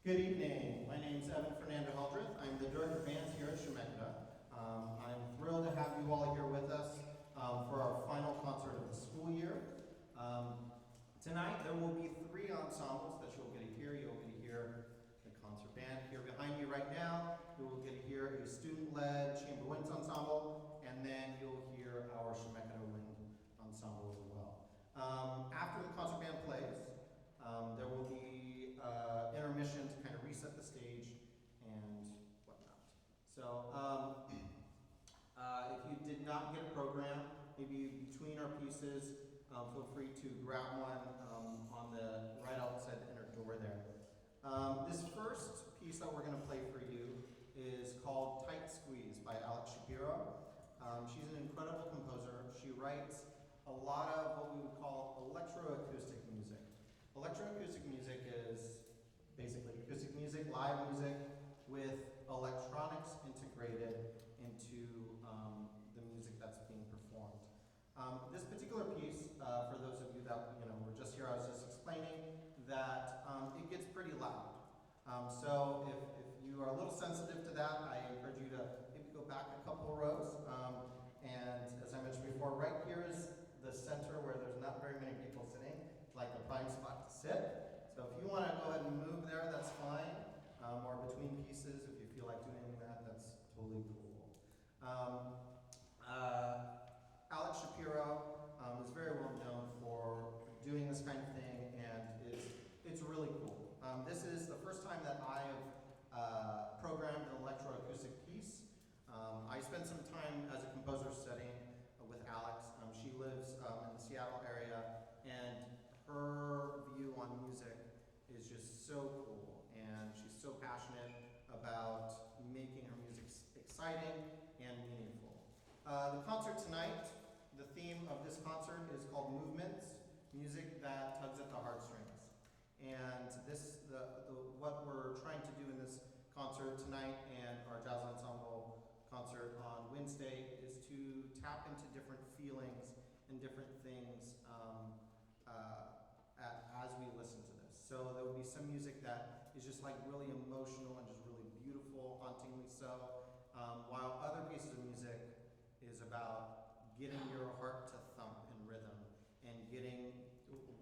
Good evening. My name is Eben Fernando Heldreth. I'm the Director of Bands here at Chemeketa. I'm thrilled to have you all here with us for our final concert of the school year. Tonight there will be 3 ensembles that you'll get to hear. You'll get to hear the concert band here behind me right now. You will get to hear a student-led chamber winds ensemble, and then you'll hear our Chemeketa wind ensemble as well. After the concert band plays, there will be intermission to kind of reset the stage and whatnot. So if you did not get a program, maybe between our pieces, feel free to grab one on the right outside the inner door there. This first piece that we're going to play for you is called Tight Squeeze by Shapiro. She's an incredible composer. She writes a lot of what we would call electroacoustic music. Electroacoustic music is basically acoustic music, live music, with electronics integrated into the music that's being performed. This particular piece, for those of you that were just here, I was just explaining that it gets pretty loud. So if you are a little sensitive to that, I encourage you to maybe go back a couple rows. And as I mentioned before, right here is the center where there's not very many people sitting, like the prime spot to sit. So if you want to go ahead and move there, that's fine. Or between pieces, if you feel like doing that, that's totally cool. Shapiro is very well known for doing this kind of thing, and it's really cool. This is the first time that I have programmed an electroacoustic piece. I spent some time as a composer studying with Alex. She lives in the Seattle area, and her view on music is just so cool, and she's so passionate about making her music exciting and meaningful. The concert tonight, the theme of this concert is called Movements, music that tugs at the heartstrings. And what we're trying to do in this concert tonight and our jazz ensemble concert on Wednesday is to tap into different feelings and different things as we listen to this. So there will be some music that is just like really emotional and just really beautiful, hauntingly so, while other pieces of music is about getting your heart to thump in rhythm and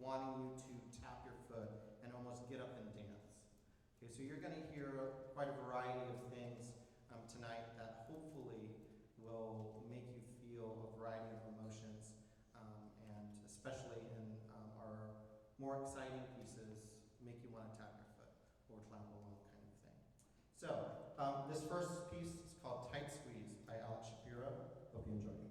wanting you to tap your foot and almost get up and dance. Okay, so you're going to hear quite a variety of things tonight that hopefully will make you feel a variety of emotions, and especially in our more exciting pieces, make you want to tap your foot or clap along kind of thing. So this first piece is called Tight Squeeze by Shapiro. Hope you enjoy it.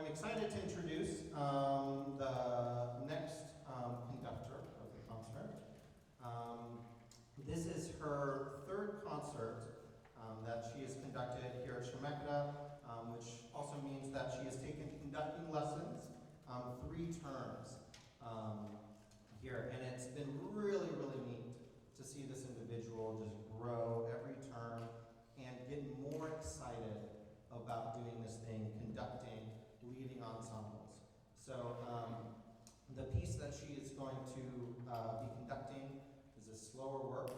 excited to introduce the next conductor of the concert. This is her third concert that she has conducted here at Chemeketa, which also means that she has taken conducting lessons 3 terms here, and it's been really, really neat to see this individual just grow every term and get more excited about doing this thing, conducting, leading ensembles. So the piece that she is going to be conducting is a slower work,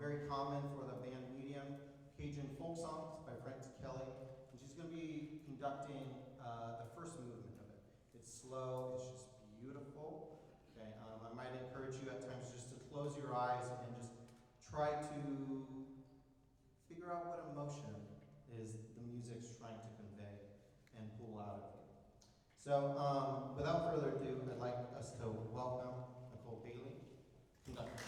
very common for the band medium, Cajun folk songs by Ticheli, and she's going to be conducting the first movement of it. It's slow, it's just beautiful. Okay, I might encourage you at times just to close your eyes and just try to figure out what emotion is the music's trying to convey and pull out of you. So without further ado, I'd like us to welcome Nicole Bailey, conductor.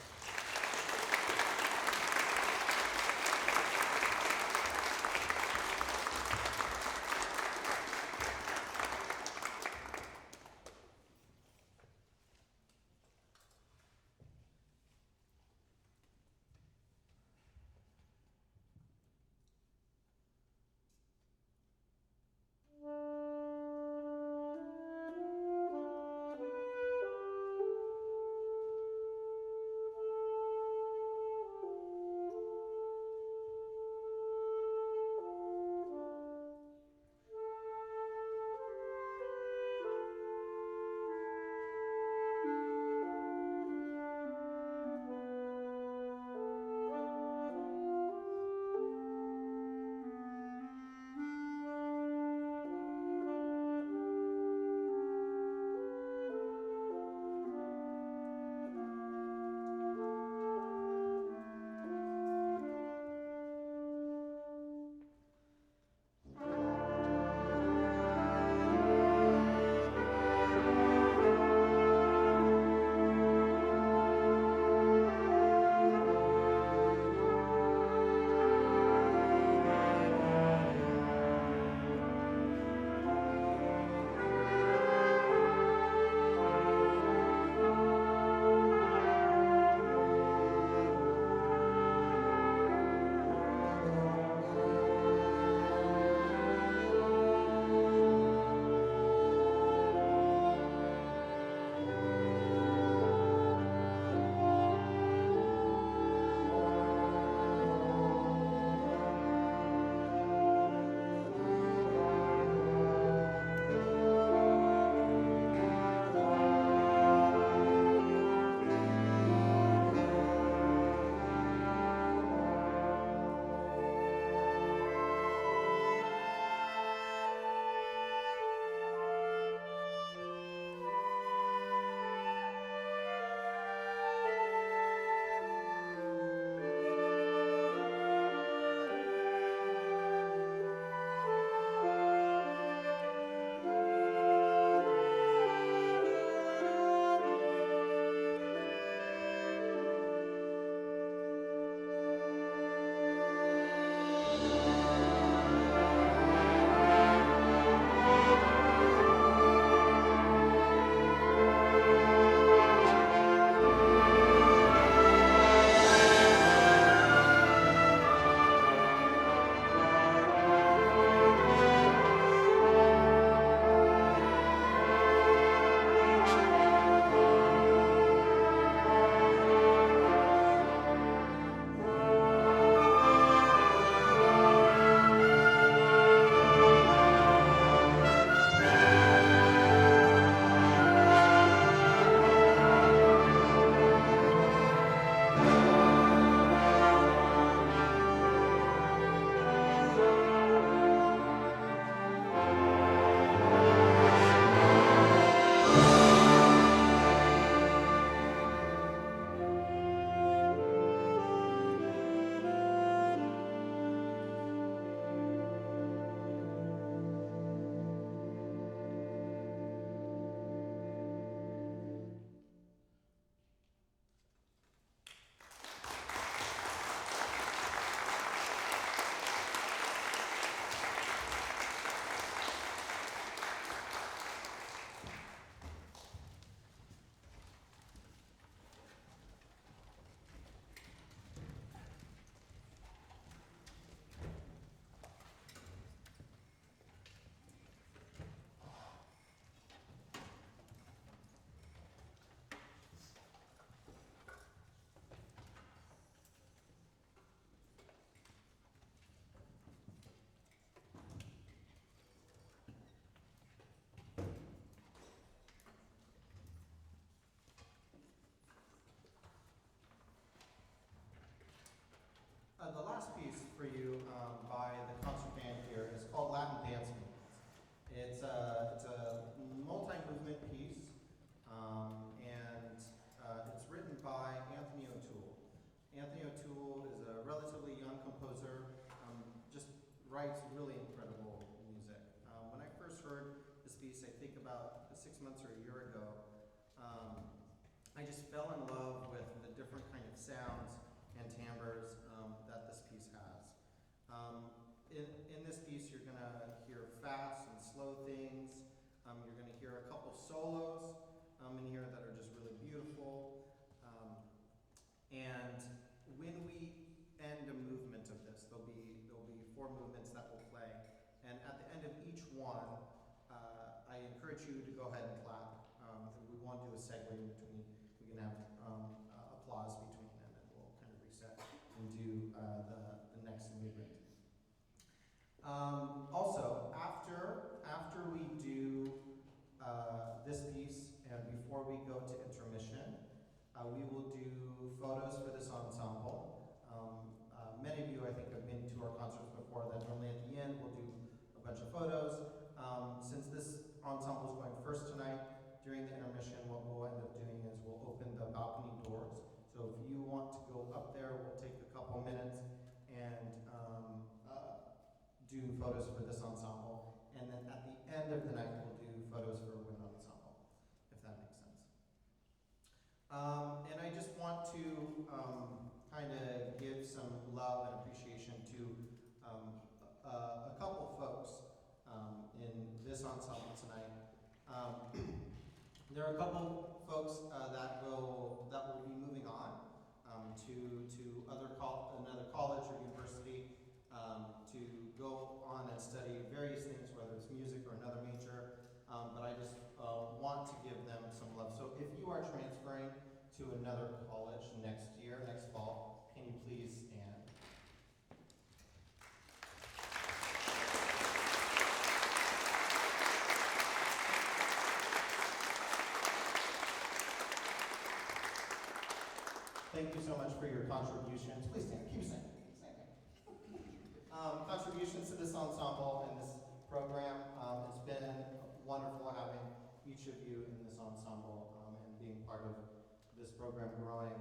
writes really incredible music. When I first heard this piece, I think about 6 months or a year ago, I just fell in love with the different kind of sounds and timbres that this piece has. In this piece, you're going to hear fast and slow things. You're going to hear a couple solos in here that are just really beautiful. And when we end a movement of this, there'll be 4 movements that will play. And at the end of each one, I encourage you to go ahead and clap. We won't do a segue in between. We can have applause between them, and we'll kind of reset and do the next movement. Also, after we do this piece and before we go to intermission, we will do photos for this ensemble. Many of you, I think, have been to our concerts before. That normally at the end we'll do a bunch of photos. Since this ensemble is going first tonight, during the intermission, what we'll end up doing is we'll open the balcony doors. So if you want to go up there, we'll take a couple minutes and do photos for this ensemble. And then at the end of the night, we'll do photos for wind ensemble, if that makes sense. And I just want to kind of give some love and appreciation to a couple folks in this ensemble tonight. There are a couple folks that will be moving on to another college or university to go on and study various things, whether it's music or another major. But I just want to give them some love. So if you are transferring to another college next fall, can you please stand? Thank you so much for your contributions. Please stand. Keep standing. Contributions to this ensemble and this program. It's been wonderful having each of you in this ensemble and being part of this program growing.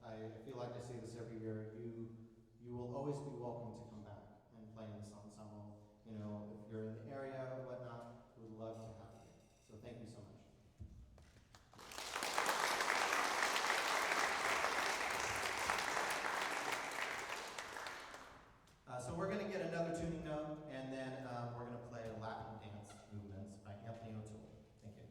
I feel like I say this every year. You will always be welcome to come back and play in this ensemble. You know, if you're in the area or whatnot, we'd love to have you. So thank you so much. So we're going to get another tuning note, and then we're going to play Latin dance movements by Anthony O'Toole. Thank you.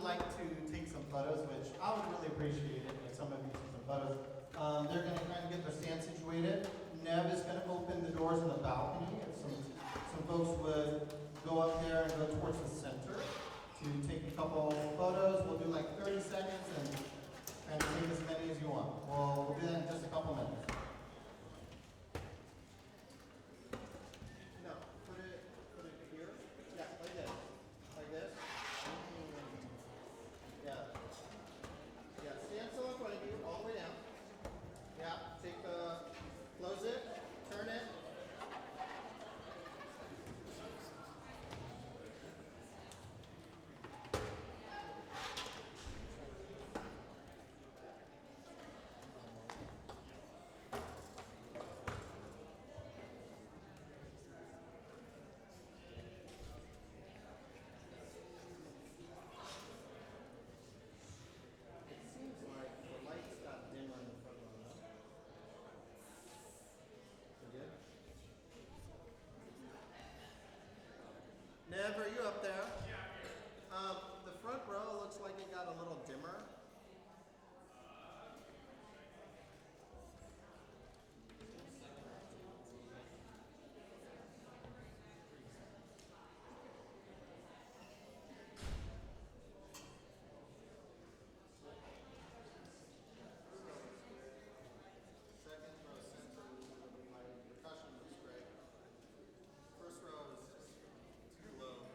like to take some photos, which I would really appreciate it if some of you see some photos. They're going to kind of get their stand situated. Nev is going to open the doors in the balcony. If some folks would go up there and go towards the center to take a couple photos. We'll do like 30 seconds and kind of take as many as you want. We'll do that in just a couple minutes. No, put it here. Yeah, like this. Like this. Yeah. Yeah, stand still in front of you, all the way down. Yeah, close it, turn it. Nev, are you up there? The front row looks like it got a little dimmer. Second row center, my percussion looks great. First row is too low.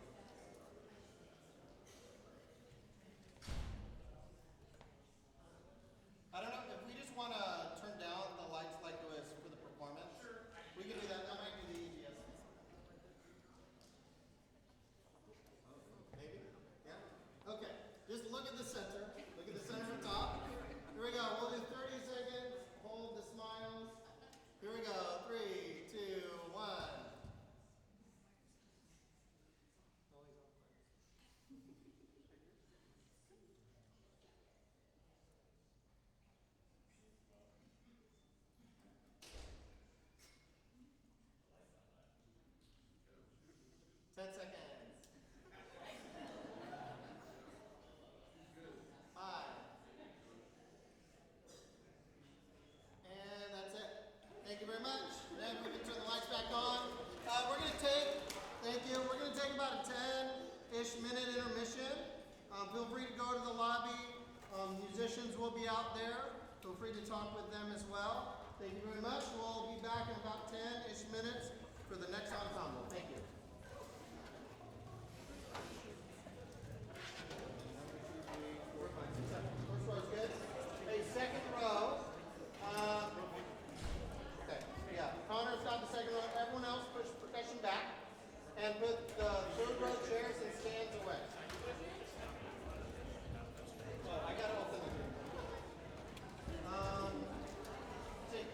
I don't know if we just want to turn down the lights like it was for the performance. Sure. We can do that. That might be the easiest. Maybe? Yeah? Okay. Just look at the center. Look at the center on top. Here we go. We'll do 30 seconds. Hold the smiles. Here we go. 3, 2, 1. 10 seconds. 5. And that's it. Thank you very much. Then we can turn the lights back on. We're going to take about a 10-ish minute intermission. Feel free to go to the lobby. Musicians will be out there. Feel free to talk with them as well. Thank you very much. We'll be back in about 10-ish minutes for the next ensemble. Thank you. First row is good. Hey, second row. Okay, yeah. Connor's got the second row. Everyone else push percussion back and put the third row chairs and stands away. Oh, I gotta open it. See.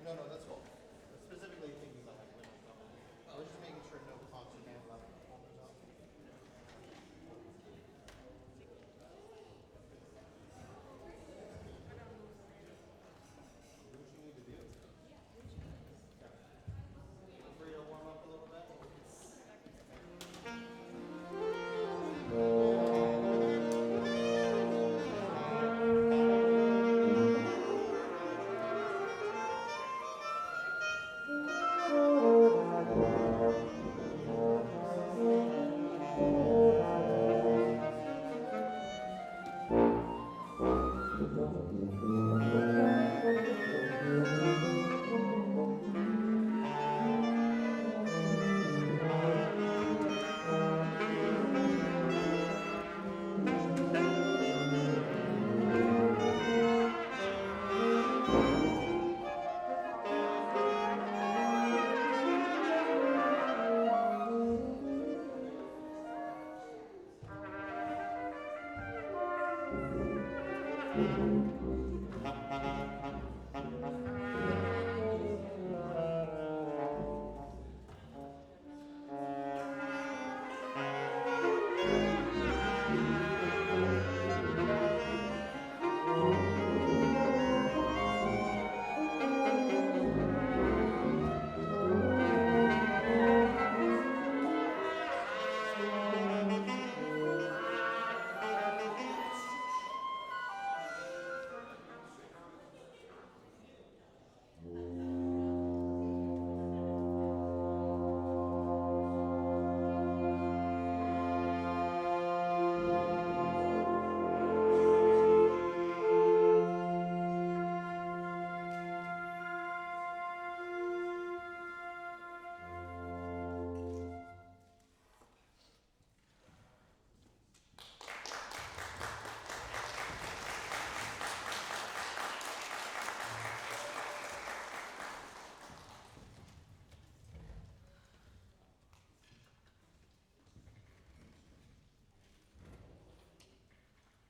No, no, that's cool. Specifically thinking about like women stuff. We're just making sure no concert band left holders up. Do what you need to do. Yeah. Feel free to warm up a little bit.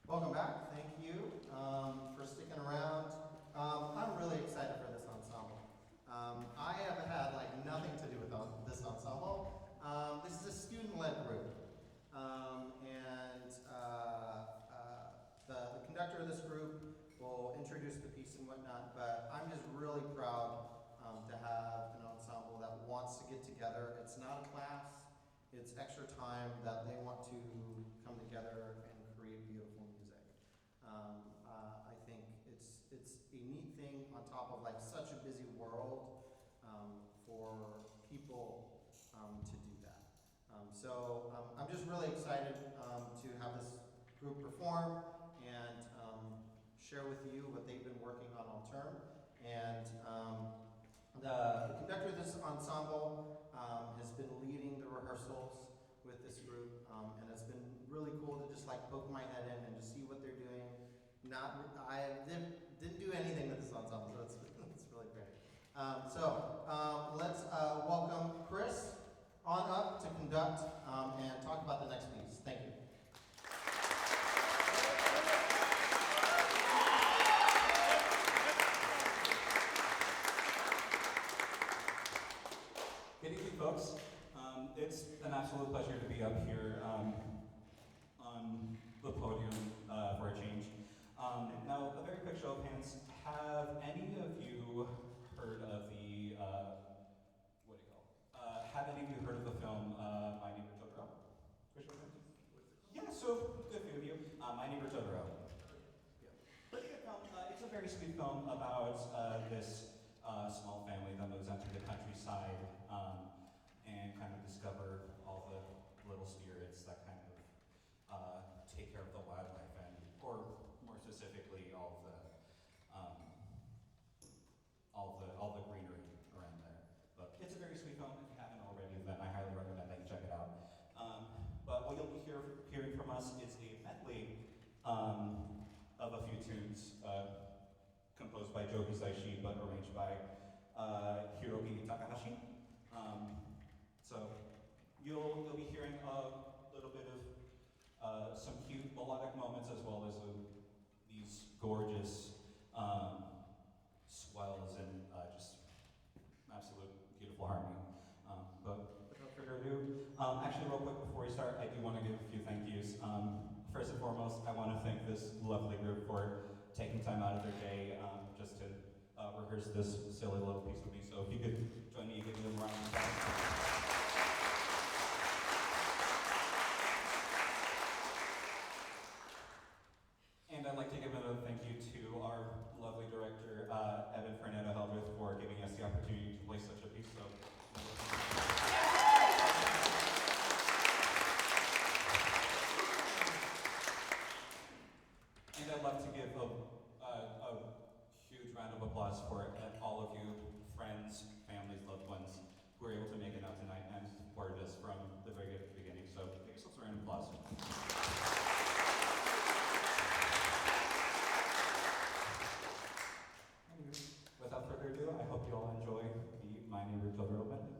Welcome back. Thank you for sticking around. I'm really excited for this ensemble. I have had like nothing to do with this ensemble. This is a student-led group, and the conductor of this group will introduce the piece and whatnot. But I'm just really proud to have an ensemble that wants to get together. It's not a class. It's extra time that they want to come together and create beautiful music. I think it's a neat thing on top of like such a busy world for people to do that. I'm just really excited to have this group perform and share with you what they've been working on all term. And the conductor of this ensemble has been leading the rehearsals with this group, and it's been really cool to just like poke my head in and just see what they're doing. I didn't do anything with this ensemble, so it's really great. Let's welcome Chris on up to conduct and talk about the next piece. Thank you. Good evening, folks. It's an absolute pleasure to be up here on the podium for a change. Now, a very quick show of hands. Have any of you heard of the, have any of you heard of the film My Neighbor Totoro? Quick show of hands? Yeah, so good few of you. My Neighbor Totoro. Pretty good film. It's a very sweet film about this small family that moves out to the countryside and kind of discover all the little spirits that kind of take care of the wildlife and, or more specifically, all the greenery around there. But it's a very sweet film. If you haven't already, then I highly recommend that you check it out. But what you'll be hearing from us is a medley of a few tunes composed by Hisaishi, but arranged by Hiroko Takahashi. So you'll be hearing a little bit of some cute melodic moments as well as these gorgeous swells and just Actually, real quick before we start, I do want to give a few thank yous. First and foremost, I want to thank this lovely group for taking time out of their day just to rehearse this silly little piece with me. So if you could join me in giving them a round of applause. And I'd like to give another thank you to our lovely director, Eben Fernando Heldreth, for giving us the opportunity to play such a piece. So. And I'd love to give a huge round of applause for all of you, friends, families, loved ones, who were able to make it out tonight and supported us from the very beginning. So give yourselves a round of applause. Without further ado, I hope you all enjoy the My Neighbor Totoro medley.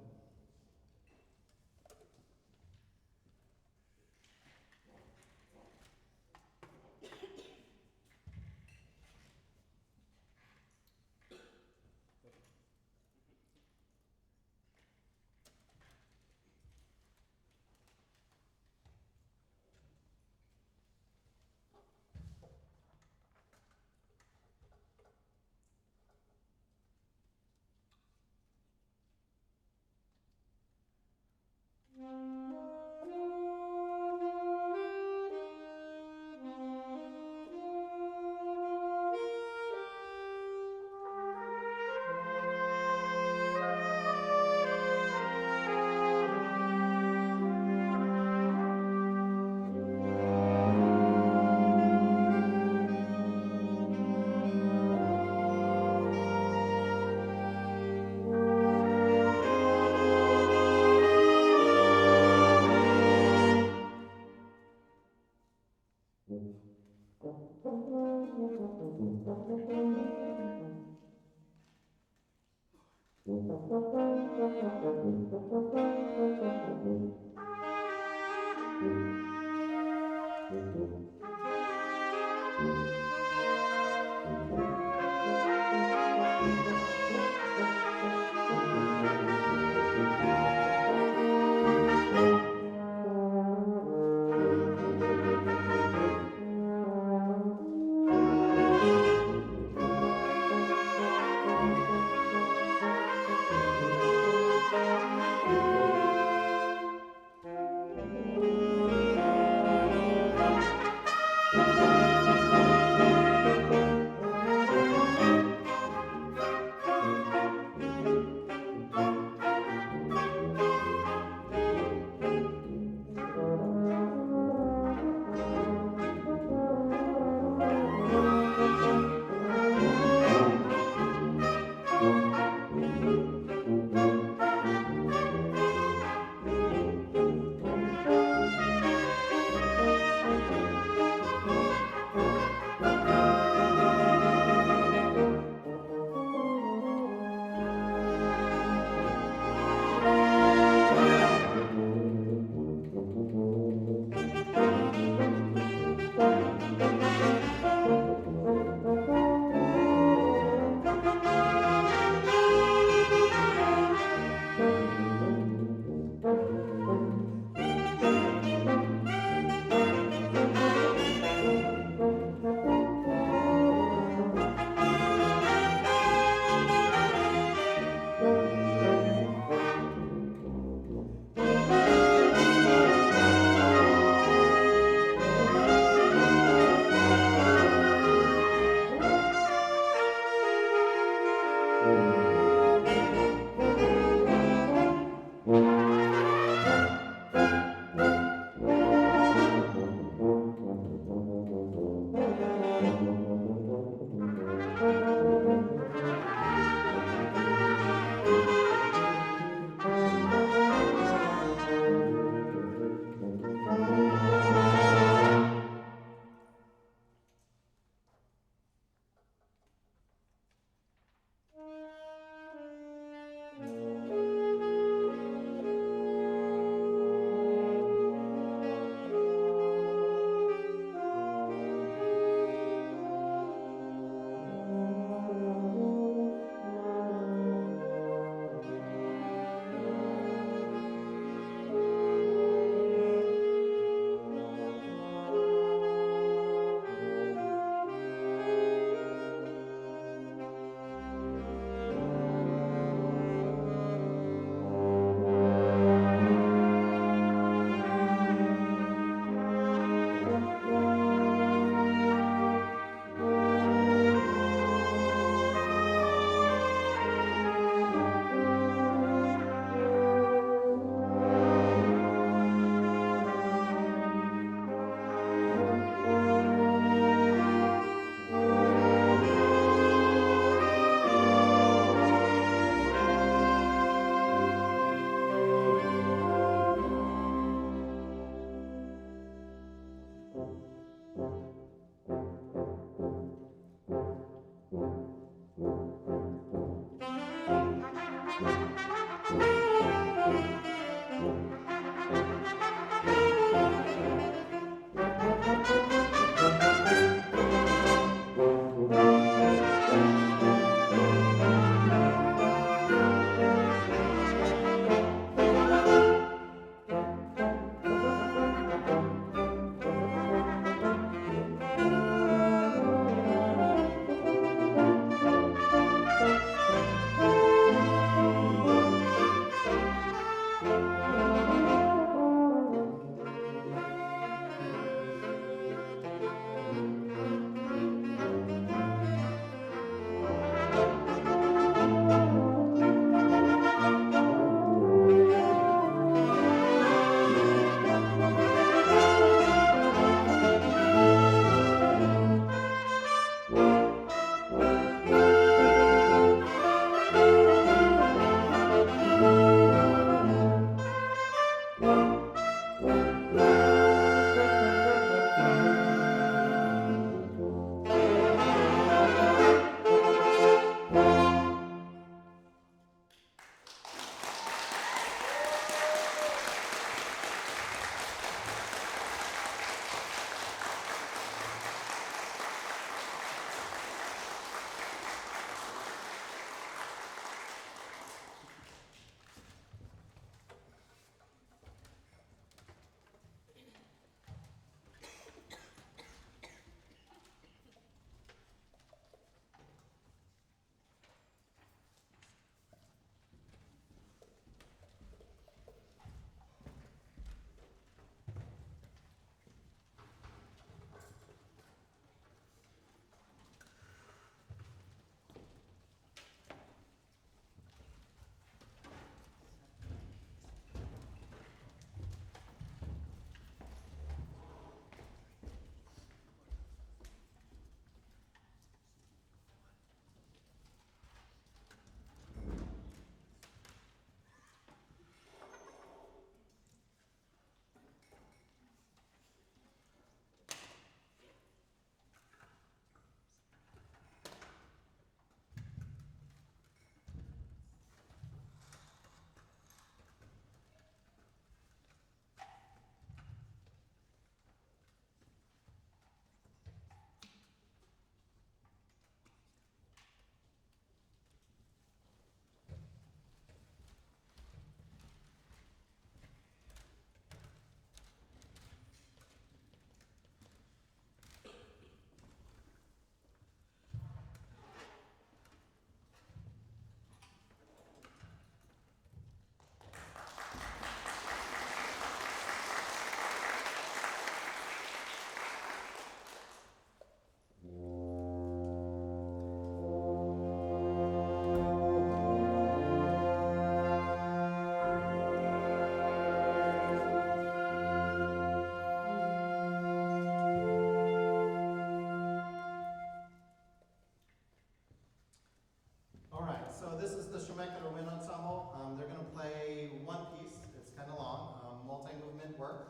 work.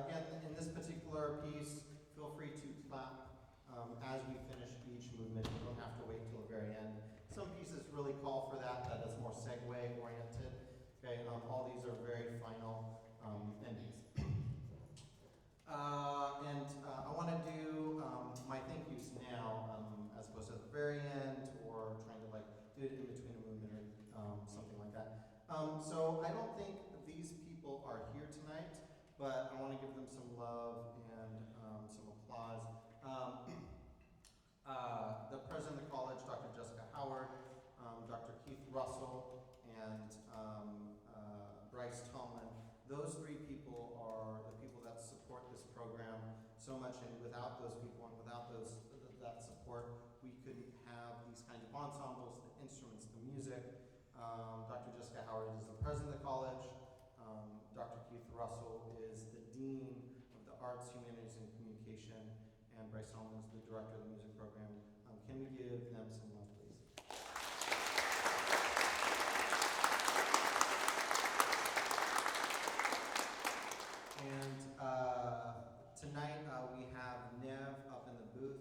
Again, in this particular piece, feel free to clap as we finish each movement. You don't have to wait till the very end. Some pieces really call for that is more segue oriented. Okay, all these are very final endings. I want to do my thank yous now, as opposed to at the very end or trying to like do it in between a movement or something like that. So I don't think these people are here tonight, but I want to give them some love and some applause. The president of the college, Dr. Jessica Howard, Dr. Keith Russell, and Bryce Tomlin. Those three people are the people that support this program so much, and without those people and without that support, we couldn't have these kinds of ensembles, the instruments, the music. Dr. Jessica Howard is the president of the college. Dr. Keith Russell is the dean of the arts, humanities, and communication, and Bryce Tomlin is the director of the music program. Can we give them some love, please? And tonight we have Nev up in the booth,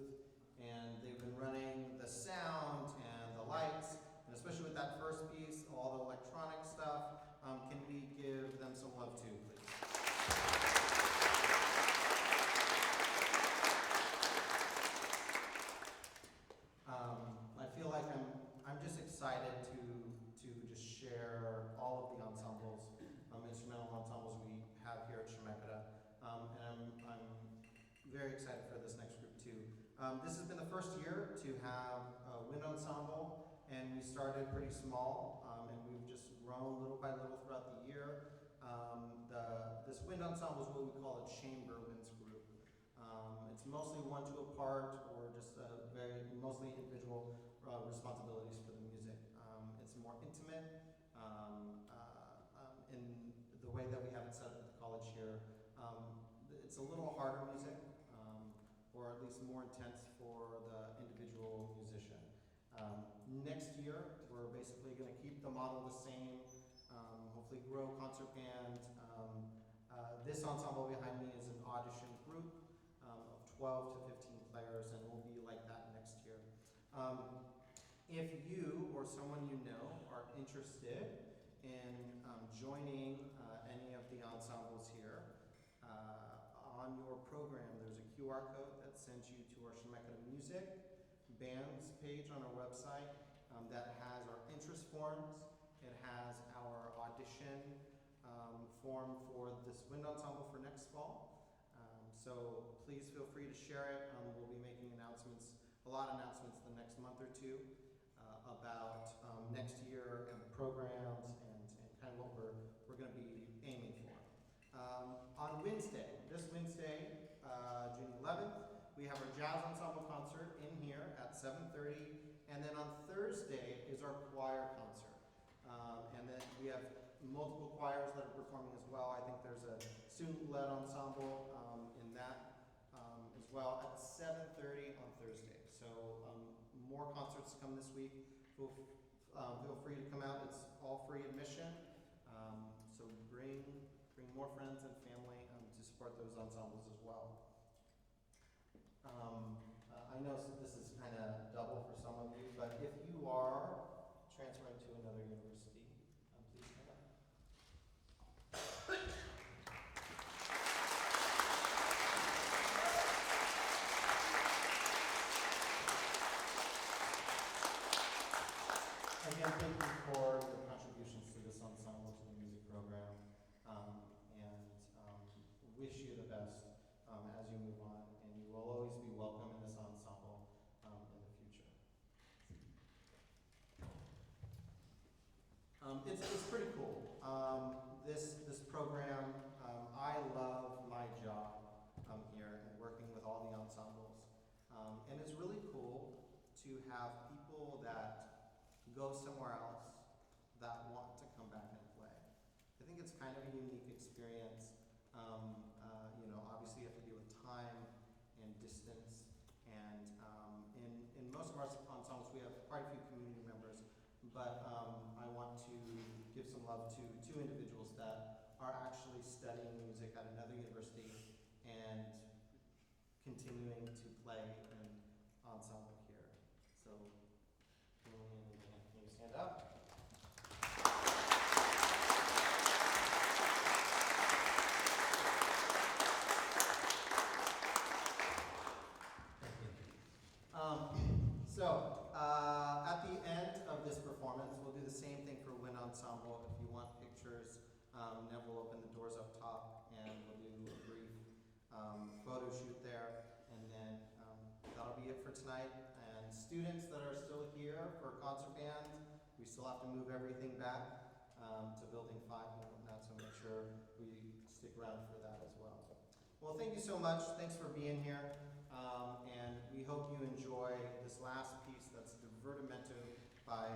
and they've been running the sound and the lights, and especially with that first piece, all the electronic stuff. Can we give them some love too, please? I feel like I'm just excited to just share all of the ensembles, instrumental ensembles we have here at Chemeketa, and I'm very excited for this next group too. This has been the first year to have a wind ensemble, and we started pretty small, and we've just grown little by little throughout the year. This wind ensemble is what we call a chamber winds group. It's mostly 1-2 apart, or just mostly individual responsibilities for the music. It's more intimate in the way that we have it set up at the college here. It's a little harder music, or at least more intense for the individual musician. Next year, we're basically going to keep the model the same, hopefully grow concert band. This ensemble behind me is an audition group of 12 to 15 players, and we'll be like that next year. If you or someone you know are interested in joining any of the ensembles here, on your program there's a QR code that sends you to our Chemeketa Music bands page on our website that has our interest forms. It has our audition form for this wind ensemble for next fall. So please feel free to share it. We'll be making announcements, a lot of announcements the next month or two about next year and programs and kind of what we're going to be aiming for. On Wednesday, this Wednesday, June 11th, we have our jazz ensemble concert in here at 7:30, and then on Thursday is our choir concert. And then we have multiple choirs that are performing as well. I think there's a student-led ensemble in that as well at 7:30 on Thursday. So more concerts to come this week. Feel free to come out. It's all free admission. So bring more friends and family to support those ensembles as well. I know this is kind of double for some of you, but if you are transferring to another university, please come up. Again, thank you for your contributions to this ensemble, to the music program, and wish you the best as you move on, and you will always be welcome in this ensemble in the future. It's pretty cool. This program, I love my job here and working with all the ensembles, and it's really cool to have people that go somewhere else that want to come back and play. I think it's kind of a unique experience. Obviously you have to deal with time and distance, and in most of our ensembles we have quite a few community members, but I want to give some love to two individuals that are actually stepping continuing to play in ensemble here. So, can you stand up? At the end of this performance, we'll do the same thing for Wind Ensemble. If you want pictures, Nev will open the doors up top, and we'll do a brief photo shoot there. And then that'll be it for tonight. And students that are still here for concert band, we still have to move everything back to Building 5 and whatnot, so make sure we stick around for that as well. Well, thank you so much. Thanks for being here. And we hope you enjoy this last piece that's Divertimento by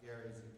Gary Ziek.